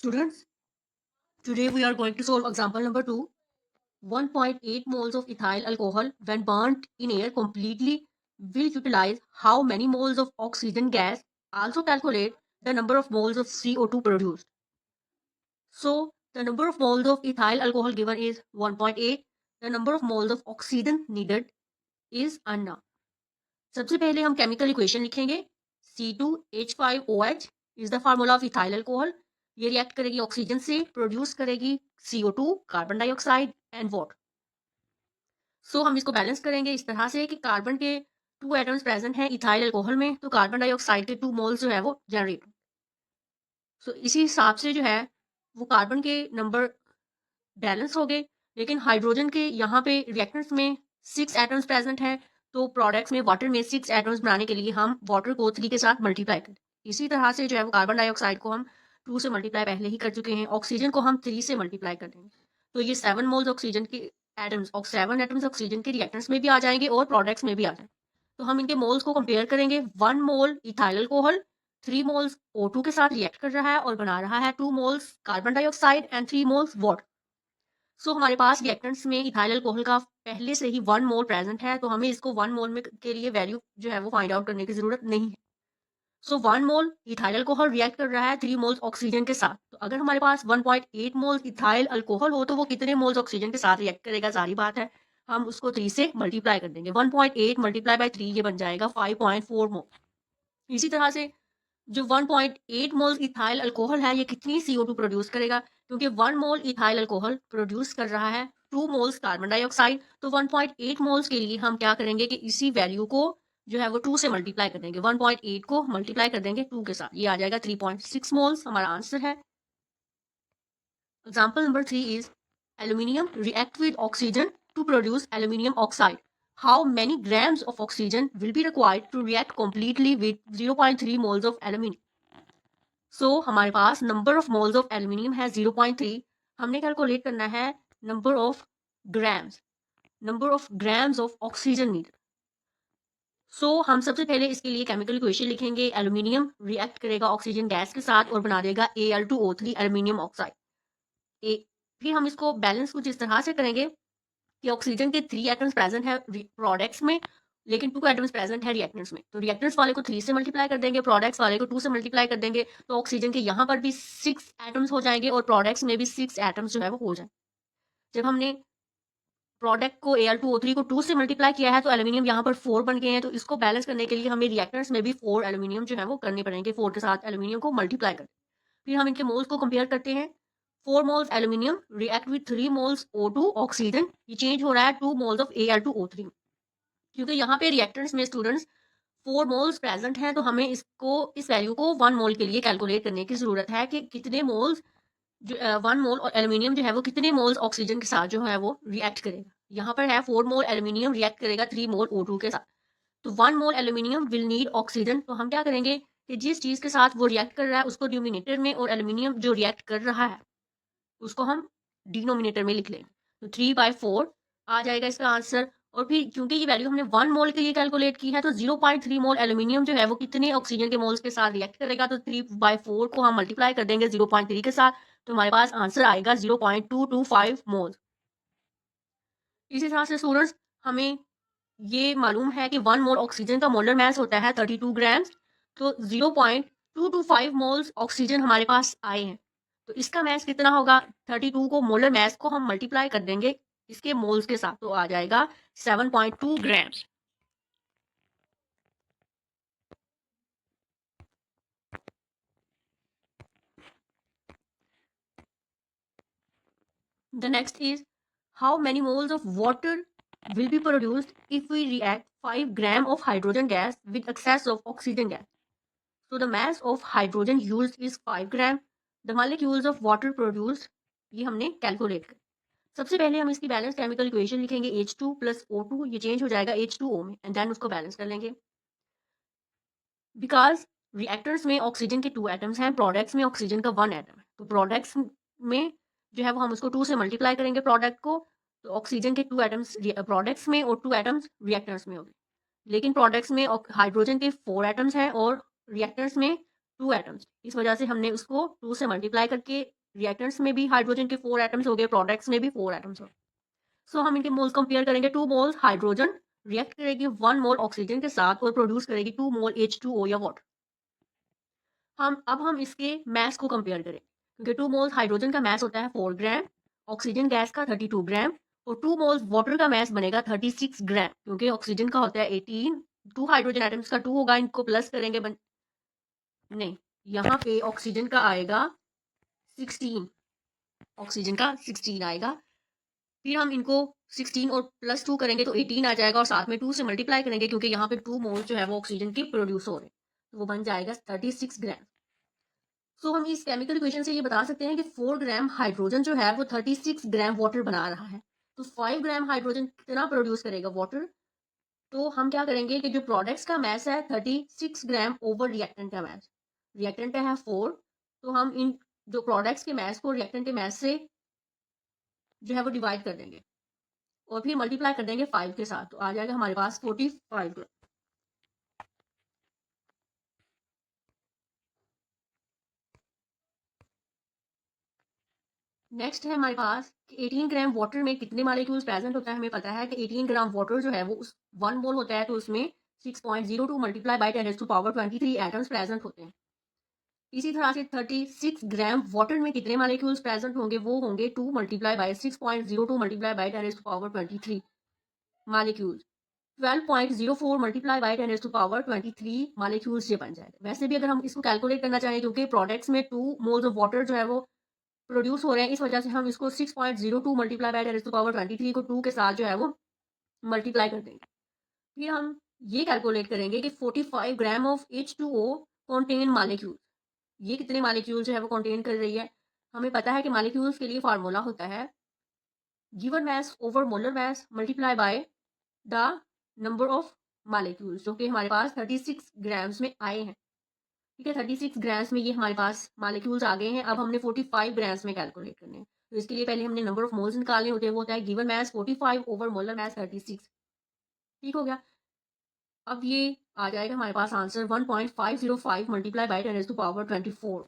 Students, today we are going to solve example number 2. 1.8 moles of ethyl alcohol when burnt in air completely will utilize how many moles of oxygen gas? Also calculate the number of moles of CO2 produced. So, the number of moles of ethyl alcohol given is 1.8. The number of moles of oxygen needed is unknown. सबसे पहले हम chemical equation लिखेंगे. C2H5OH is the formula of ethyl alcohol. ये react करेगी oxygen से, produce करेगी CO2 carbon dioxide and water. So हम इसको बैलेंस करेंगे इस तरह से कि कार्बन के 2 एटम्स प्रेजेंट हैं इथाइल अल्कोहल में, तो कार्बन डाइऑक्साइड के 2 मोल्स जो है वो जनरेट. सो इसी हिसाब से जो है वो कार्बन के नंबर बैलेंस हो गए. लेकिन हाइड्रोजन के यहाँ पे रिएक्टेंट्स में 6 एटम्स प्रेजेंट हैं, तो प्रोडक्ट्स में वाटर में 6 एटम्स बनाने के लिए हम वाटर को 3 के साथ मल्टीप्लाई करें. इसी तरह से जो है वो कार्बन डाइऑक्साइड को हम 2 से मल्टीप्लाई पहले ही कर चुके हैं. ऑक्सीजन को हम 3 से मल्टीप्लाई कर देंगे, तो ये 7 मोल्स ऑक्सीजन के एटम्स और 7 एटम्स ऑक्सीजन के रिएक्टेंट्स में भी आ जाएंगे और प्रोडक्ट्स में भी आ जाएंगे. तो हम इनके मोल्स को कंपेयर करेंगे. 1 मोल इथाइल अल्कोहल 3 मोल्स O2 के साथ रिएक्ट कर रहा है और बना रहा है 2 moles carbon dioxide and 3 moles water. So हमारे पास रिएक्टेंट्स में इथाइल अल्कोहल का पहले से ही 1 मोल प्रेजेंट है, तो हमें इसको 1 मोल में के लिए वैल्यू जो है वो फाइंड आउट करने की जरूरत नहीं है. सो 1 मोल इथाइल अल्कोहल रिएक्ट कर रहा है 3 मोल्स ऑक्सीजन के साथ. तो अगर हमारे पास 1.8 मोल्स इथाइल अल्कोहल हो तो वो कितने मोल्स ऑक्सीजन के साथ रिएक्ट करेगा? सारी बात है, हम उसको 3 से मल्टीप्लाई कर देंगे. 1.8 मल्टीप्लाई बाय 3 ये बन जाएगा 5.4 मोल. इसी तरह से जो 1.8 मोल इथाइल अल्कोहल है ये कितनी CO2 प्रोड्यूस करेगा? क्योंकि 1 मोल इथाइल अल्कोहल प्रोड्यूस कर रहा है 2 मोल्स कार्बन डाइऑक्साइड. तो 1.8 मोल्स के लिए हम क्या करेंगे कि इसी वैल्यू को जो है वो 2 से मल्टीप्लाई कर देंगे. 1.8 को मल्टीप्लाई कर देंगे 2 के साथ, ये आ जाएगा 3.6 मोल्स. हमारा आंसर है. Example number 3 is aluminium react with oxygen to produce aluminium oxide. How many grams of oxygen will be required to react completely with 0.3 moles of aluminium? So हमारे पास number of moles of aluminium है 0.3. हमने calculate करना है number of grams of oxygen need. So हम सबसे पहले इसके लिए केमिकल इक्वेशन लिखेंगे. एल्यूमिनियम रिएक्ट करेगा ऑक्सीजन गैस के साथ और बना देगा Al2O3 एल्यूमिनियम ऑक्साइड. फिर हम इसको बैलेंस कुछ इस तरह से करेंगे कि ऑक्सीजन के 3 एटम्स प्रेजेंट है प्रोडक्ट्स में, लेकिन 2 एटम्स प्रेजेंट है रिएक्टेंट्स में. तो रिएक्टेंट्स वाले को 3 से मल्टीप्लाई कर देंगे, प्रोडक्ट्स वाले को 2 से मल्टीप्लाई कर देंगे. तो ऑक्सीजन के यहाँ पर भी 6 एटम्स हो जाएंगे और प्रोडक्ट्स में भी 6 एटम्स जो है वो हो जाए. जब हमने प्रोडक्ट को Al2O3 को 2 से मल्टीप्लाई किया है तो एल्यूमिनियम यहाँ पर 4 बन गए हैं. तो इसको बैलेंस करने के लिए हमें रिएक्टेंट्स में भी 4 एल्यूमिनियम जो है वो करने पड़ेंगे. 4 के साथ एल्यूमिनियम को मल्टीप्लाई कर. फिर हम इनके मोल्स को कंपेयर करते हैं. 4 moles aluminium react with 3 moles O2 oxygen. ये चेंज हो रहा है 2 मोल्स ऑफ Al2O3, क्योंकि यहाँ पे रिएक्टेंट्स में स्टूडेंट्स 4 मोल्स प्रेजेंट हैं. तो हमें इस वैल्यू को 1 मोल के लिए कैलकुलेट करने की जरूरत है कि कितने मोल्स जो 1 मोल और एल्यूमिनियम जो है वो कितने मोल्स ऑक्सीजन के साथ जो है वो रिएक्ट करेगा. यहाँ पर है 4 मोल एल्यूमिनियम रिएक्ट करेगा 3 मोल O2 के साथ. तो 1 मोल एल्यूमिनियम विल नीड ऑक्सीजन. तो हम क्या करेंगे कि जिस चीज़ के साथ वो रिएक्ट कर रहा है उसको न्यूमिनेटर में, और एल्यूमिनियम जो रिएक्ट कर रहा है उसको हम डिनोमिनेटर में लिख लेंगे. तो 3/4 आ जाएगा इसका आंसर. और फिर क्योंकि ये वैल्यू हमने 1 मोल के लिए कैलकुलेट की है तो 0.3 मोल एल्यूमिनियम जो है वो कितने ऑक्सीजन के मोल्स के साथ रिएक्ट करेगा. तो 3/4 को हम मल्टीप्लाई कर देंगे 0.3 के साथ, तो हमारे पास आंसर आएगा 0.225 मोल. इसी तरह से स्टूडेंट्स हमें ये मालूम है कि 1 मोल ऑक्सीजन का मोलर मास होता है 32 ग्राम्स. तो 0.225 मोल्स ऑक्सीजन हमारे पास आए हैं. तो इसका मास कितना होगा? 32 को मोलर मास को हम मल्टीप्लाई कर देंगे इसके मोल्स के साथ, तो आ जाएगा 7.2 grams. The next is how many moles of water will be produced if we react 5 gram of hydrogen gas with excess of oxygen gas. So the mass of hydrogen used is 5 gram. The molecules of water produced ये हमने calculate कर. सबसे पहले हम इसकी balance chemical equation लिखेंगे. H2 plus O2 ये change हो जाएगा H2O में, एंड देन उसको बैलेंस कर लेंगे. बिकॉज रिएक्टर्स में ऑक्सीजन के 2 एटम्स हैं, प्रोडक्ट्स में ऑक्सीजन का 1 एटम है. तो प्रोडक्ट्स में जो है वो हम उसको 2 से मल्टीप्लाई करेंगे प्रोडक्ट को. तो ऑक्सीजन के 2 एटम्स प्रोडक्ट्स में और 2 एटम्स रिएक्टर्स में होंगे. लेकिन प्रोडक्ट्स में हाइड्रोजन के 4 एटम्स हैं और रिएक्टर्स में 2 एटम्स। इस वजह से हमने उसको 2 से मल्टीप्लाई करके रिएक्टेंट्स में भी हाइड्रोजन के 4 एटम्स हो गए, प्रोडक्ट्स में भी 4 एटम्स हो गए। सो हम इनके मोल्स कंपेयर करेंगे। 2 मोल्स हाइड्रोजन रिएक्ट करेगी 1 मोल ऑक्सीजन के साथ और प्रोड्यूस करेगी 2 मोल H2O या वाटर। हम इसके मास को कंपेयर करें, क्योंकि 2 मोल्स हाइड्रोजन का मास होता है 4 ग्राम, ऑक्सीजन गैस का 32 ग्राम और 2 मोल्स वाटर का मास बनेगा 36 ग्राम, क्योंकि ऑक्सीजन का होता है 18, 2 हाइड्रोजन एटम्स का 2 होगा, इनको प्लस करेंगे नहीं, यहाँ पे ऑक्सीजन का आएगा 16, ऑक्सीजन का 16 आएगा। फिर हम इनको 16 और प्लस 2 करेंगे तो 18 आ जाएगा और साथ में 2 से मल्टीप्लाई करेंगे, क्योंकि यहाँ पे 2 मोल जो है वो ऑक्सीजन की प्रोड्यूस हो रहे हैं, तो वो बन जाएगा 36 ग्राम। सो हम इस केमिकल इक्वेशन से ये बता सकते हैं कि 4 ग्राम हाइड्रोजन जो है वो 36 ग्राम वाटर बना रहा है। तो 5 ग्राम हाइड्रोजन कितना प्रोड्यूस करेगा वाटर? तो हम क्या करेंगे कि जो प्रोडक्ट्स का मास है 36 ग्राम ओवर रिएक्टेंट का मास, रिएक्टेंट का है 4, तो हम इन जो प्रोडक्ट्स के मास को रिएक्टेंट के मास से जो है वो डिवाइड कर देंगे और फिर मल्टीप्लाई कर देंगे 5 के साथ, तो आ जाएगा हमारे पास 45 ग्राम। नेक्स्ट है हमारे पास कि 18 ग्राम वाटर में कितने मॉलिक्यूल्स प्रेजेंट होता है। हमें पता है कि 18 ग्राम वाटर जो है वो उस 1 मोल होता है, तो उसमें 6.02 मल्टीप्लाई बाई 10⁻23 एटम्स प्रेजेंट होते हैं। इसी तरह से 36 ग्राम वाटर में कितने मॉलिक्यूल्स प्रेजेंट होंगे, वो होंगे 2 multiply by 6.02 multiply by 10⁻23 molecules. 12.04 multiply by 10⁻23 molecules ये बन जाएगा। वैसे भी अगर हम इसको कैलकुलेट करना चाहें, क्योंकि प्रोडक्ट्स में 2 मोल्स ऑफ वाटर जो है वो प्रोड्यूस हो रहे हैं, इस वजह से हम इसको 6.02 मल्टीप्लाई बाई 10⁻23 को 2 के साथ जो है वो मल्टीप्लाई कर देंगे। फिर हम ये कैलकुलेट करेंगे कि 45 gram of H2O contain molecule, ये कितने मॉलिक्यूल जो है वो कॉन्टेन कर रही है। हमें पता है कि मॉलिक्यूल्स के लिए फार्मूला होता है given mass over molar mass multiply by the number of molecules, जो कि हमारे पास 36 ग्राम्स में आए हैं। ठीक है, 36 ग्राम्स में ये हमारे पास मॉलिक्यूल्स आ गए हैं। अब हमने 45 ग्राम्स में कैलकुलेट करने हैं, तो इसके लिए पहले हमने नंबर ऑफ मोल्स निकालने होते हैं, वो होता है given mass 45 over molar mass 36। ठीक हो गया। अब ये आ जाएगा हमारे पास आंसर 1.505 मल्टीप्लाई बाई 10⁻24।